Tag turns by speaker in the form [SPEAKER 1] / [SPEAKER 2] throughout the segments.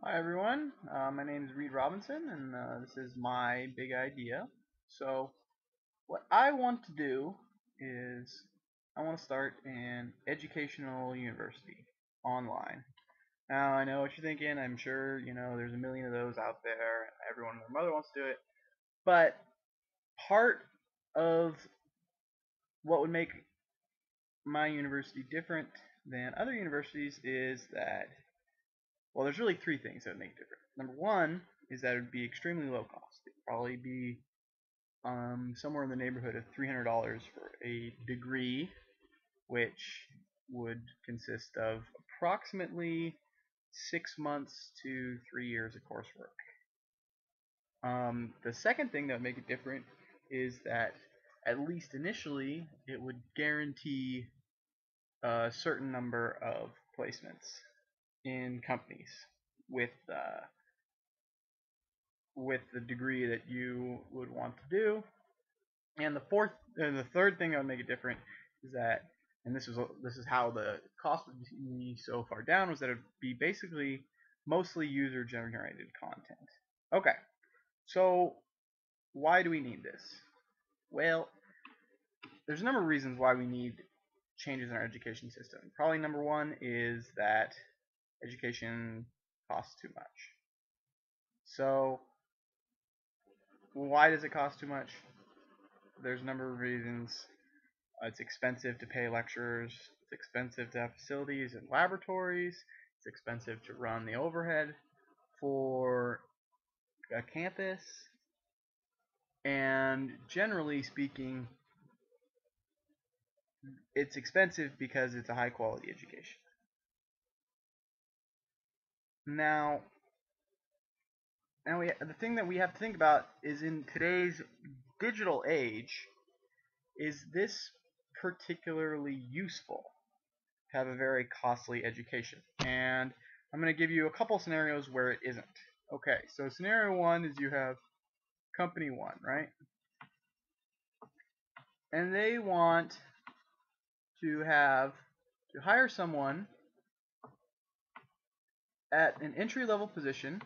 [SPEAKER 1] Hi everyone, my name is Reed Robinson and this is my big idea. So what I want to do is I want to start an educational university online. Now I know what you're thinking, I'm sure there's a million of those out there and everyone and their mother wants to do it, but part of what would make my university different than other universities is that, well, there's really three things that would make it different. Number one is that it would be extremely low cost. It'd probably be somewhere in the neighborhood of $300 for a degree, which would consist of approximately 6 months to 3 years of coursework. The second thing that would make it different is that, at least initially, it would guarantee a certain number of placements in companies with the degree that you would want to do. And the third thing that would make it different is that, and this is how the cost would be so far down, was that it would be basically mostly user generated content. Okay, so why do we need this? Well, there's a number of reasons why we need changes in our education system. Probably number one is that education costs too much. So why does it cost too much? There's a number of reasons. It's expensive to pay lecturers. It's expensive to have facilities and laboratories. It's expensive to run the overhead for a campus. And generally speaking, it's expensive because it's a high quality education. Now, the thing that we have to think about is, in today's digital age, is this particularly useful to have a very costly education? And I'm going to give you a couple scenarios where it isn't. Okay, so scenario one is you have company one, right? And they want to hire someone at an entry level position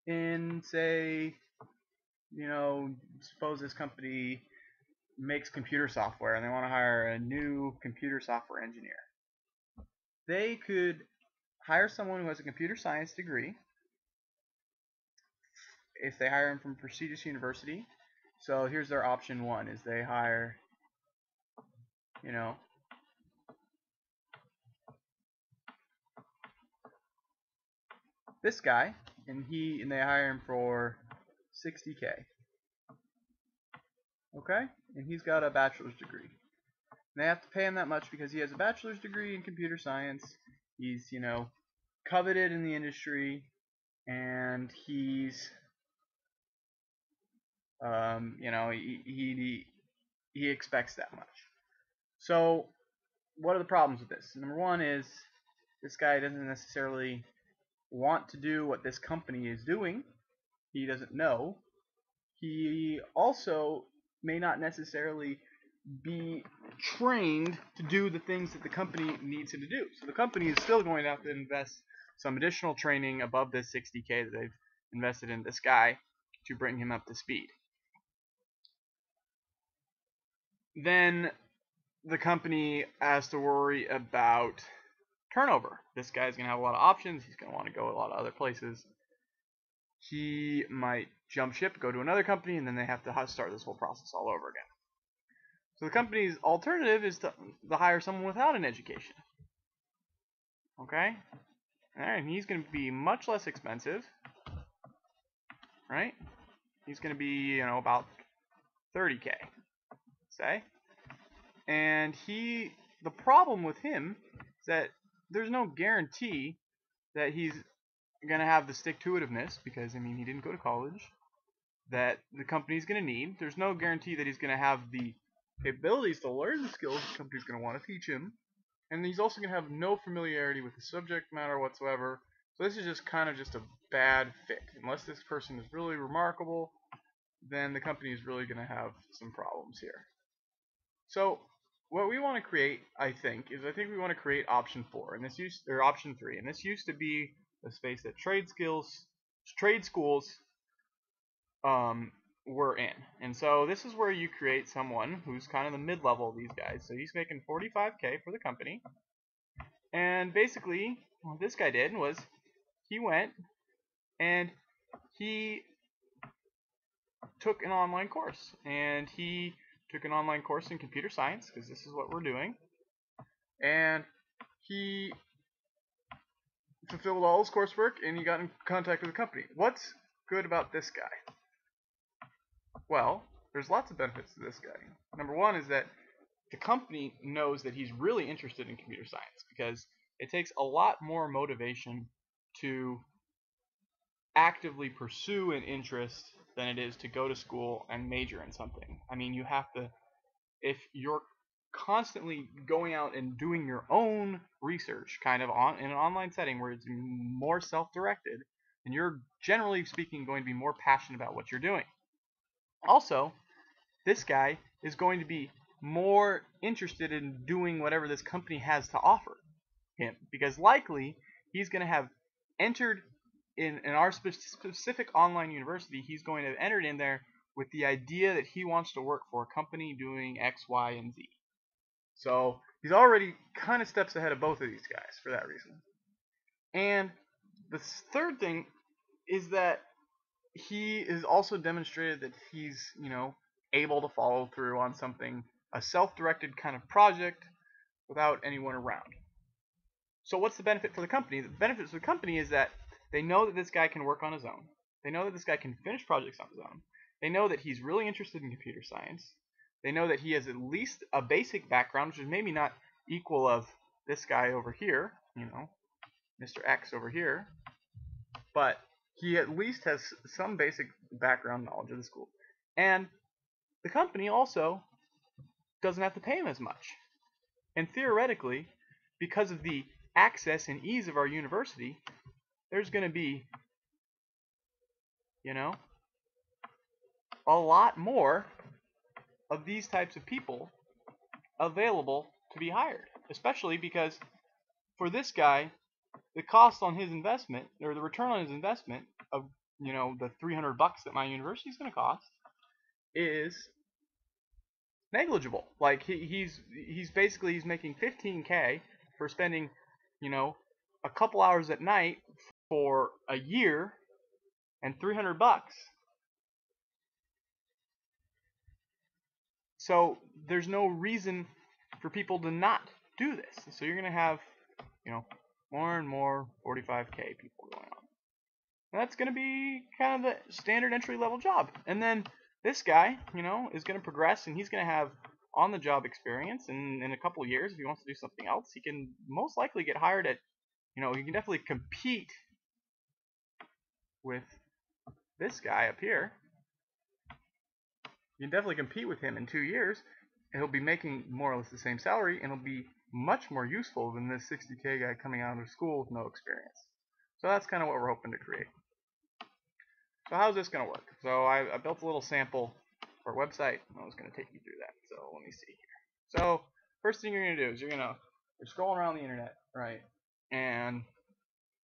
[SPEAKER 1] in, say, suppose this company makes computer software and they want to hire a new computer software engineer. They could hire someone who has a computer science degree if they hire him from a prestigious university. So here's their option one: is they hire, you know, this guy, and they hire him for $60K. Okay, and he's got a bachelor's degree. And they have to pay him that much because he has a bachelor's degree in computer science. He's, coveted in the industry, and he's, he expects that much. So, what are the problems with this? Number one is this guy doesn't necessarily want to do what this company is doing. He doesn't know. He also may not necessarily be trained to do the things that the company needs him to do. So the company is still going to have to invest some additional training above this $60K that they've invested in this guy to bring him up to speed. Then the company has to worry about turnover. This guy's going to have a lot of options. He's going to want to go a lot of other places. He might jump ship, go to another company, and then they have to start this whole process all over again. So the company's alternative is to hire someone without an education. Okay? Alright, and he's going to be much less expensive. Right? He's going to be, about $30K, say. And the problem with him is that there's no guarantee that he's going to have the stick-to-itiveness, because, he didn't go to college, that the company's going to need. There's no guarantee that he's going to have the capabilities to learn the skills the company's going to want to teach him. And he's also going to have no familiarity with the subject matter whatsoever. So this is just kind of just a bad fit. Unless this person is really remarkable, then the company is really going to have some problems here. So what we want to create, I think we want to create option 4, and option 3, and this used to be the space that trade schools were in. And so this is where you create someone who's kind of the mid-level of these guys. So he's making 45K for the company. And basically, what this guy did was he went and he took an online course. And he took an online course in computer science, because this is what we're doing. And he fulfilled all his coursework, and he got in contact with the company. What's good about this guy? Well, there's lots of benefits to this guy. Number one is that the company knows that he's really interested in computer science, because it takes a lot more motivation to actively pursue an interest than it is to go to school and major in something. I mean, you have to, if you're constantly going out and doing your own research kind of in an online setting where it's more self-directed, then you're generally speaking going to be more passionate about what you're doing. Also, this guy is going to be more interested in doing whatever this company has to offer him, because likely he's going to have entered in our specific online university. He's going to have entered in there with the idea that he wants to work for a company doing X, Y, and Z. So he's already kind of steps ahead of both of these guys for that reason. And the third thing is that he is also demonstrated that he's, able to follow through on something, a self-directed kind of project without anyone around. So what's the benefit for the company? The benefit for the company is that they know that this guy can work on his own. They know that this guy can finish projects on his own. They know that he's really interested in computer science. They know that he has at least a basic background, which is maybe not equal of this guy over here, Mr. X over here, but he at least has some basic background knowledge of the school. And the company also doesn't have to pay him as much. And theoretically, because of the access and ease of our university, there's going to be, a lot more of these types of people available to be hired. Especially because for this guy, the cost on his investment, or the return on his investment of, the $300 that my university is going to cost, is negligible. Like he's making 15K for spending, a couple hours at night for a year, and $300. So there's no reason for people to not do this. So you're going to have, more and more 45K people going on. And that's going to be kind of the standard entry level job. And then this guy, is going to progress, and he's going to have on-the-job experience. And in a couple of years, if he wants to do something else, he can most likely get hired at, he can definitely compete with this guy up here. You can definitely compete with him in 2 years, and he'll be making more or less the same salary, and he'll be much more useful than this 60K guy coming out of school with no experience. So that's kind of what we're hoping to create. So how's this going to work? So I built a little sample for a website. I was going to take you through that. So let me see here. So first thing you're going to do is you're scrolling around the internet, right? And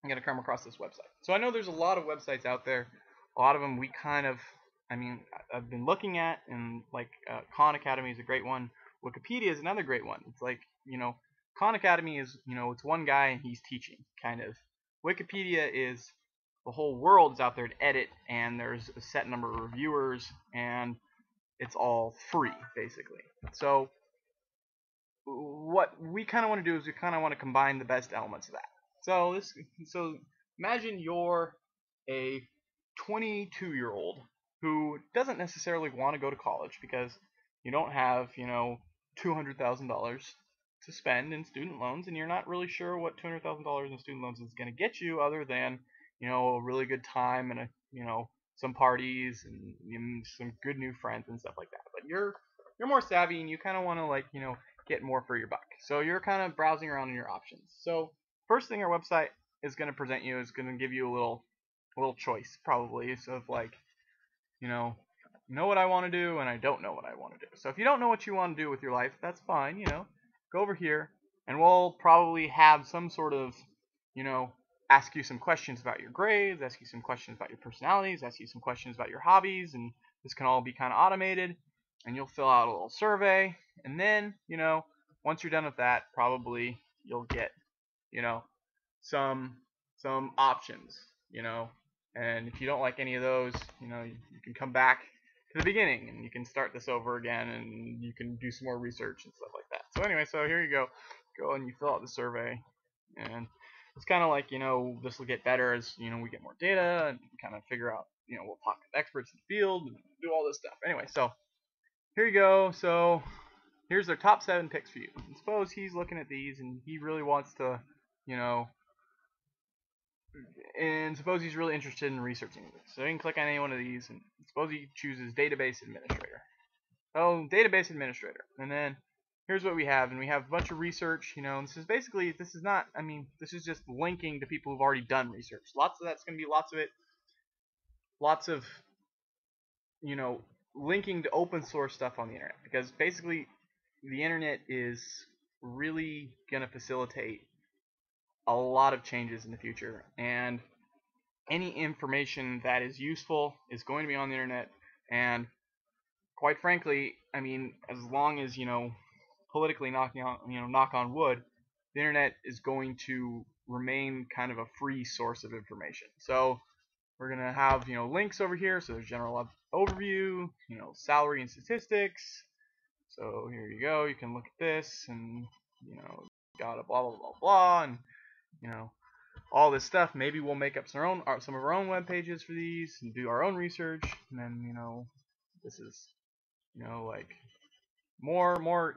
[SPEAKER 1] I'm going to come across this website. So I know there's a lot of websites out there. A lot of them I've been looking at, and like Khan Academy is a great one. Wikipedia is another great one. It's like, Khan Academy is, it's one guy and he's teaching, kind of. Wikipedia is the whole world is out there to edit, and there's a set number of reviewers, and it's all free, basically. So what we kind of want to do is we kind of want to combine the best elements of that. So imagine you're a 22-year-old who doesn't necessarily want to go to college because you don't have, $200,000 to spend in student loans, and you're not really sure what $200,000 in student loans is going to get you, other than, a really good time and some parties and some good new friends and stuff like that. But you're more savvy, and you kind of want to get more for your buck. So you're kind of browsing around in your options. So first thing our website is going to present you is going to give you a little choice, probably, of know what I want to do and I don't know what I want to do. So if you don't know what you want to do with your life, that's fine, go over here, and we'll probably have some sort of, ask you some questions about your grades, ask you some questions about your personalities, ask you some questions about your hobbies, and this can all be kind of automated. And you'll fill out a little survey, and then, once you're done with that, probably you'll get, you know, some options, and if you don't like any of those, you can come back to the beginning and you can start this over again, and you can do some more research and stuff like that. So anyway, so here you go and you fill out the survey, and it's kind of like, this will get better as, we get more data and kind of figure out, we'll talk to experts in the field and do all this stuff. Anyway, so here you go. So here's their top 7 picks for you. And suppose he's looking at these and he really wants to, and suppose he's really interested in researching this. So he can click on any one of these, and suppose he chooses database administrator. Oh, database administrator. And then here's what we have, and we have a bunch of research, and this is basically, this is just linking to people who've already done research. Lots of that's going to be lots of linking to open source stuff on the internet, because basically the internet is really going to facilitate a lot of changes in the future, and any information that is useful is going to be on the internet. And quite frankly, as long as, politically knock on wood, the internet is going to remain kind of a free source of information. So we're going to have, links over here. So there's general overview, salary and statistics. So here you go. You can look at this, and, got a blah, blah, blah, blah, and, all this stuff. Maybe we'll make up some of our own web pages for these and do our own research. And then, this is, like more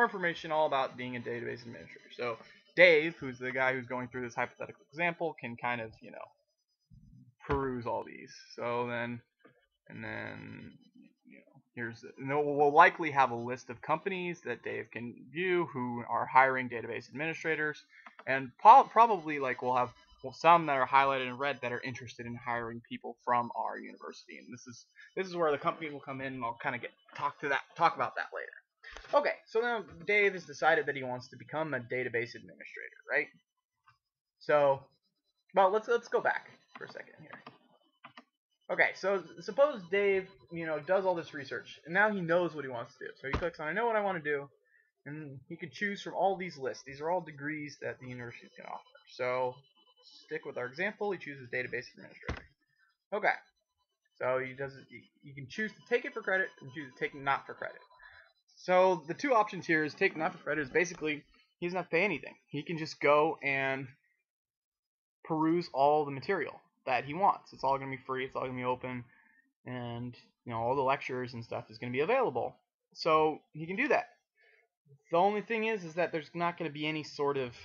[SPEAKER 1] information all about being a database administrator. So Dave, who's the guy who's going through this hypothetical example, can kind of, peruse all these. So then, and then, we'll likely have a list of companies that Dave can view who are hiring database administrators, and probably we'll have some that are highlighted in red that are interested in hiring people from our university. And this is where the company will come in, and I'll kind of talk about that later. Okay, so now Dave has decided that he wants to become a database administrator, right? So, well, let's go back for a second here. Okay, so suppose Dave, does all this research, and now he knows what he wants to do. So he clicks on I know what I want to do, and he can choose from all these lists. These are all degrees that the university can offer. So stick with our example, he chooses database administrator. Okay, so you can choose to take it for credit and choose to take it not for credit. So the two options here is take not for credit is basically he doesn't have to pay anything. He can just go and peruse all the material that he wants. It's all going to be free. It's all going to be open, and all the lectures and stuff is going to be available. So he can do that. The only thing is that there's not going to be any sort of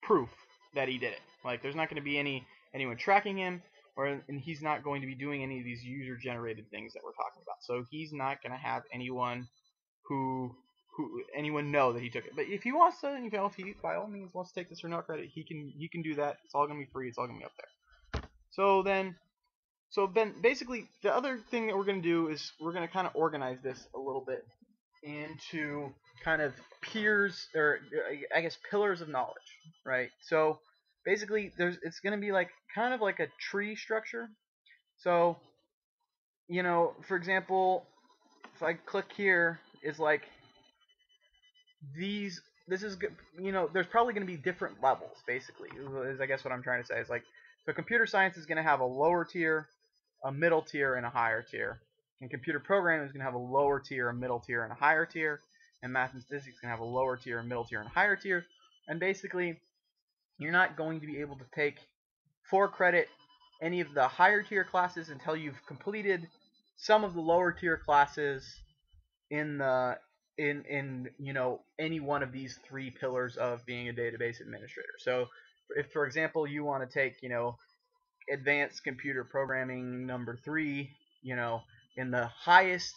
[SPEAKER 1] proof that he did it. Like there's not going to be anyone tracking him, and he's not going to be doing any of these user-generated things that we're talking about. So he's not going to have anyone know that he took it. But if he wants to, if he by all means wants to take this for no credit, he can do that. It's all gonna be free. It's all gonna be up there. So then basically the other thing that we're gonna do is we're gonna kind of organize this a little bit into kind of peers, or I guess pillars of knowledge, right? So basically it's gonna be kind of like a tree structure. So for example, if I click here, is this is there's probably going to be different levels, basically, is I guess what I'm trying to say. Is so computer science is going to have a lower tier, a middle tier, and a higher tier, and computer programming is going to have a lower tier, a middle tier, and a higher tier, and math and statistics is going to have a lower tier, a middle tier, and a higher tier. And basically you're not going to be able to take for credit any of the higher tier classes until you've completed some of the lower tier classes in any one of these 3 pillars of being a database administrator. So if, for example, you want to take advanced computer programming number 3, in the highest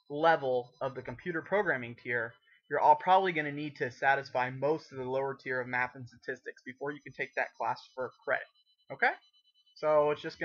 [SPEAKER 1] level of the computer programming tier, you're all probably going to need to satisfy most of the lower tier of math and statistics before you can take that class for credit. Okay, so it's just